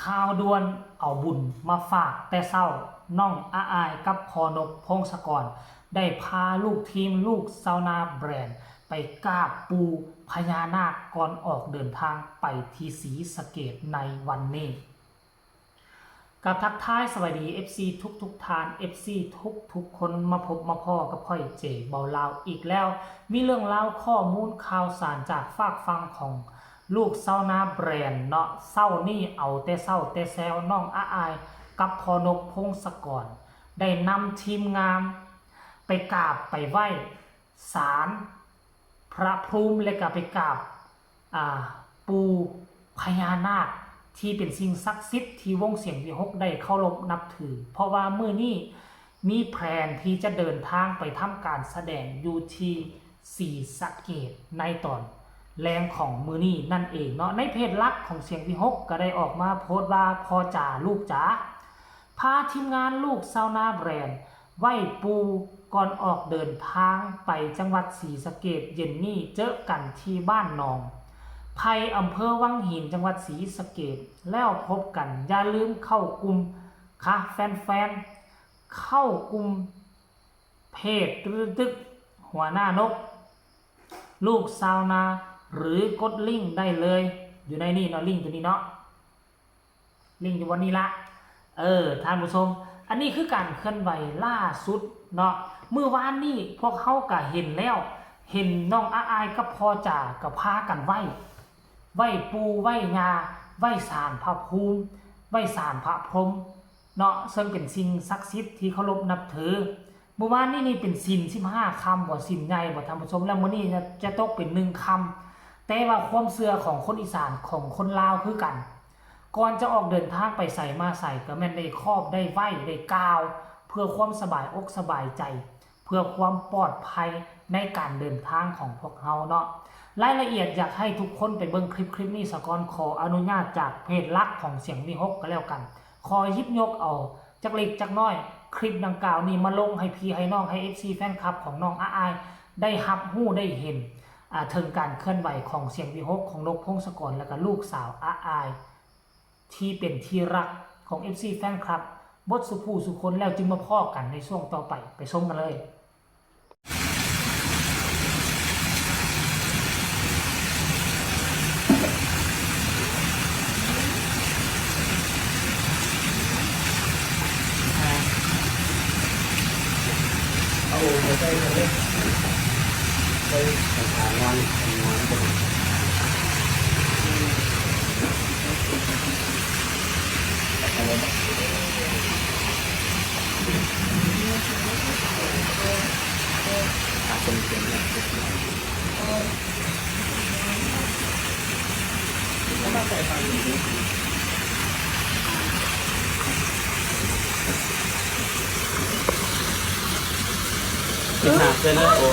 ข่าวด่วนเอาบุญมาฝากแต่เศร้าน้องอาอายกับพอนกพงศกรได้พาลูกทีมลูกซาวนาแบรนด์ไปกราบปูพญานาคก่อนออกเดินทางไปที่ศรีสะเกษในวันนี้กับทักทายสวัสดี FC ทุกทาน FC ทุกคนมาพบมาพ่อกับค่อยเจเบาลาวอีกแล้วมีเรื่องเล่าข้อมูลข่าวสารจากฝากฟังของลูกซาวนาแบรนด์เนาะเศร้านี่เอาแต่เศร้าแต่แซวน้องอาอายกับพอนกพงศกรได้นำทีมงานไปกราบไปไหว้ศาลพระภูมิและก็ไปกราบปูพญานาคที่เป็นสิ่งศักดิ์สิทธิ์ที่วงเสียงวิหกได้เคารพนับถือเพราะว่ามื้อนี้มีแผนที่จะเดินทางไปทำการแสดงอยู่ที่ศรีสะเกษในตอนแรงของมื้อนี้นั่นเองเนาะในเพจลักของเสียงวิหกก็ได้ออกมาโพสต์ว่าพ่อจ๋าลูกจ๋าพาทีมงานลูกซาวนาแบรนด์ไหว้ปูก่อนออกเดินทางไปจังหวัดศรีสะเกษเย็นนี้เจอกันที่บ้านหนองไผ่อำเภอวังหินจังหวัดศรีสะเกษแล้วพบกันอย่าลืมเข้ากลุ่มค่ะแฟนๆเข้ากลุ่มเพจตึกหัวหน้านกลูกซาวนาหรือกดลิงก์ได้เลยอยู่ในนี่เนาะลิงก์ตัวนี้เนาะลิงก์อยู่วันนี้ละท่านผู้ชมอันนี้คือการเคลื่อนไหวล่าสุดเนาะเมื่อวานนี้พวกเขาก็เห็นแล้วเห็นน้องอาอายกับพ่อจ๋ากับพากันไหว้ปูไหว้งาไหว้ศาลพระภูมิไหว้ศาลพระพรหมเนาะซึ่งเป็นสิ่งศักดิ์สิทธิ์ที่เคารพนับถือเมื่อวานนี้เป็นศีล15คำบ่ศีลใหญ่บ่ท่านผู้ชมแล้วมื้อนี้จะตกเป็น1คำแต่ว่าความเชื่อของคนอีสานของคนลาวคือกันก่อนจะออกเดินทางไปใส่มาใส่ก็แม่นได้ครอบได้ไหว้ได้กล่าวเพื่อความสบายอกสบายใจเพื่อความปลอดภัยในการเดินทางของพวกเราเนาะรายละเอียดอยากให้ทุกคนไปเบิ่งคลิปนี้สะก่อนขออนุญาตจากเพจลักของเสียงวิหกก็แล้วกันขอหยิบยกเอาจักเล็กจักน้อยคลิปดังกล่าวนี้มาลงให้พี่ให้น้องให้ FC แฟนคลับของน้องอาอายได้รับรู้ได้เห็นถึงการเคลื่อนไหวของเสียงวิหกของนกพงศกรและก็ลูกสาวอาอายที่เป็นที่รักของ FC แฟนคลับบทสุภูสุคนแล้วจึงมาพ้อกันในช่วงต่อไปไปชมกันเลยไปเลยไปหางานกันคนเก่งเนี่ยแล้วมาใส่ฟังอยู่ดีกินหนักเลยนะโอ้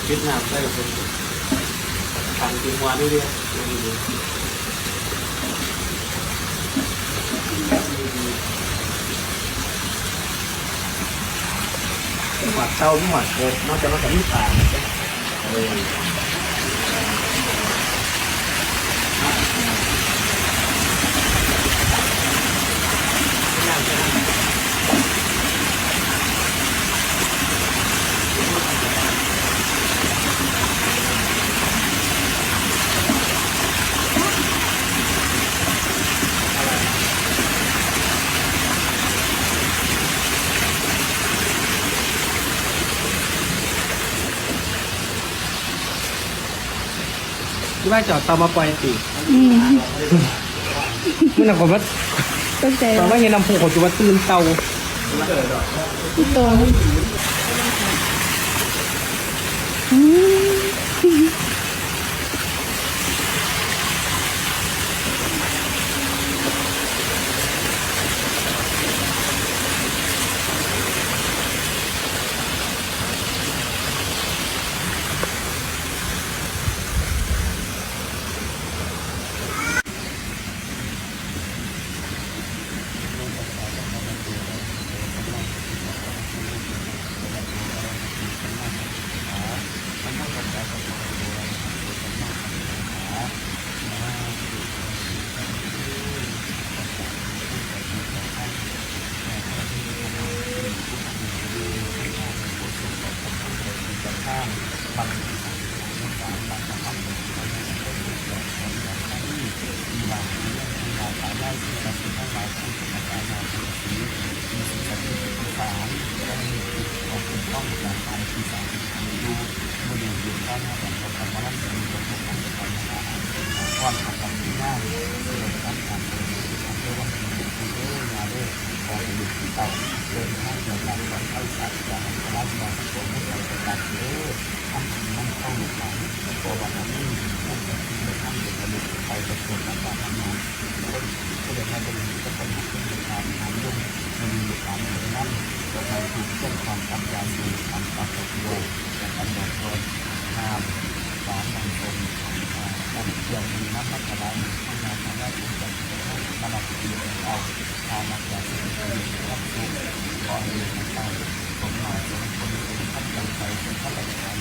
กินหนักเลยเป็นทางกินหัวด้วยเนี่ยหมักเต้าหมักโอ้นอกจากมันมีปากที่บ้านจอดเตามาปล่อยตีมันหนักกว่าว่าตอนว่าเห็นลำโพงของจุดตื่นเตาตัว สิ่งศักดิ์สิทธิ์ทั้งหลายผู้ที่มาการงานสิ่งศักดิ์สิทธิ์มีสิ่งศักดิ์สิทธิ์ที่สามและมีของคุณต้องจากการที่สามดูมาดูดูด้านหน้าของเราทำมาแล้วมีตัวตนของเราก่อนทำการงานเรื่องการทำเรื่องว่าเป็นเรื่องงานเรื่องของอยู่ที่เต่าเดินทางเดินทางของเข้าสัตว์อย่างพระราชบัณฑิตของผู้ใหญ่ประกาศเรื่องทำมันเข้าหลุดหลังตัววันนี้ผู้ใหญ่ที่ทำเดินทางไปประสบการณ์ทำงานก็เลยมาเป็นก็เป็นการทำเรื่องมันมีการเดินนั้นเราไปถูกเส้นความทำยานดูทำความตกลงและกำหนดคนห้ามสารบางคนการเกี่ยวมีน้ำพัฒนาทำงานทำได้ทุกอย่างมาหลักเกี่ยวเอาทำมาจากสิ่งที่รับรู้ก่อนเรียนไปผมมาส่งผลเป็นขั้นตอนไปเป็นขั้นตอนการ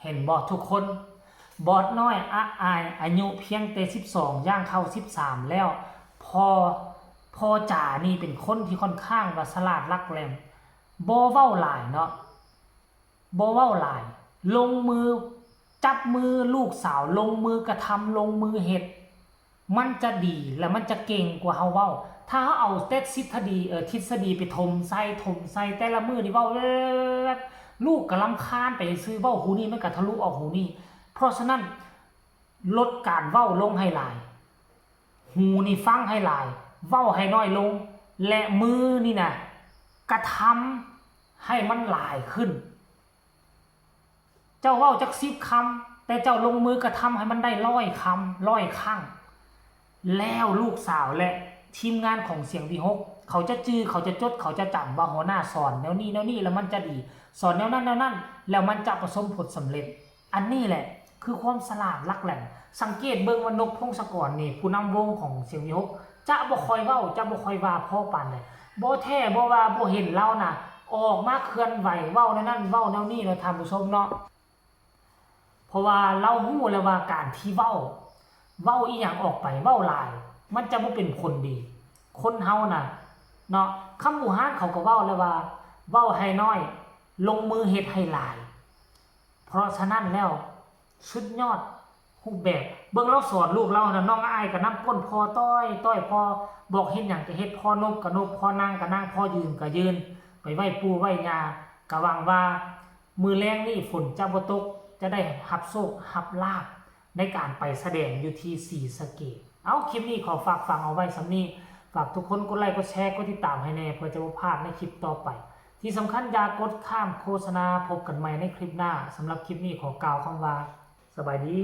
เห็นบอดทุกคนบอดน้อยอายอายุเพียงแต่12ย่างเข้า13แล้วพอจ่านี่เป็นคนที่ค่อนข้างว่าฉลาดลักแหลมบ่เว้าหลายเนาะบ่เว้าหลายลงมือจับมือลูกสาวลงมือกระทำลงมือเฮ็ดมันจะดีและมันจะเก่งกว่าเฮาเว้าถ้าเฮาเอาแต่ทฤษฎีไปถมใส่แต่ละมือนี่เว้าลูกก็รำคาญไปซื้อเว้าหูนี่มันก็ทะลุออกหูนี่เพราะฉะนั้นลดการเว้าลงให้หลายหูนี่ฟังให้หลายเว้าให้น้อยลงและมือนี่นะกระทำให้มันหลายขึ้นเจ้าเว้าจัก10 คำแต่เจ้าลงมือกระทำให้มันได้100 คำ100 ครั้งแล้วลูกสาวและทีมงานของเสียงวิหกเขาจะจื้อเขาจะจดเขาจะจำว่าหัวหน้าสอนแนวนี้แล้วมันจะดีสอนแนวนั้นแล้วมันจะประสบผลสำเร็จอันนี้แหละคือความฉลาดลักแหล่งสังเกตเบิ่งว่านกพงศกรนี่ผู้นำวงของเสียงวิหกจะบ่ค่อยเว้าจะบ่ค่อยว่าพ่อปานใดบ่แท้บ่ว่าบ่เห็นเราน่ะออกมาเคลื่อนไหวเว้าแนวนั้นเว้าแนวนี้แล้วท่านผู้ชมเนาะเพราะว่าเรารู้แล้วว่าการที่เว้าอีหยังออกไปเว้าหลายมันจะบ่เป็นผลดีคนเฮาน่ะเนาะคำหมู่ฮานเขาก็เว้าแล้วว่าเว้าให้น้อยลงมือเฮ็ดให้หลายเพราะฉะนั้นแล้วสุดยอดรูปแบบเบิ่งเราสอนลูกเราน่ะน้องอ้ายก็นำก้นพอต้อยพอบอกเฮ็ดหยังก็เฮ็ดพอนกก็นกพอนั่งก็นั่งพอยืนก็ยืนไปไหว้ปู่ไหว้ย่าก็หวังว่ามื้อแลงนี้ฝนจะบ่ตกจะได้รับโชครับลาภในการไปแสดงอยู่ที่ศรีสะเกษเอาคลิปนี้ขอฝากฟังเอาไว้สำนี้ฝากทุกคนกดไลค์กดแชร์กดติดตามให้แน่เพื่อจะบ่พลาดในคลิปต่อไปที่สำคัญอย่ากดข้ามโฆษณาพบกันใหม่ในคลิปหน้าสำหรับคลิปนี้ขอกล่าวคำว่าสบายดี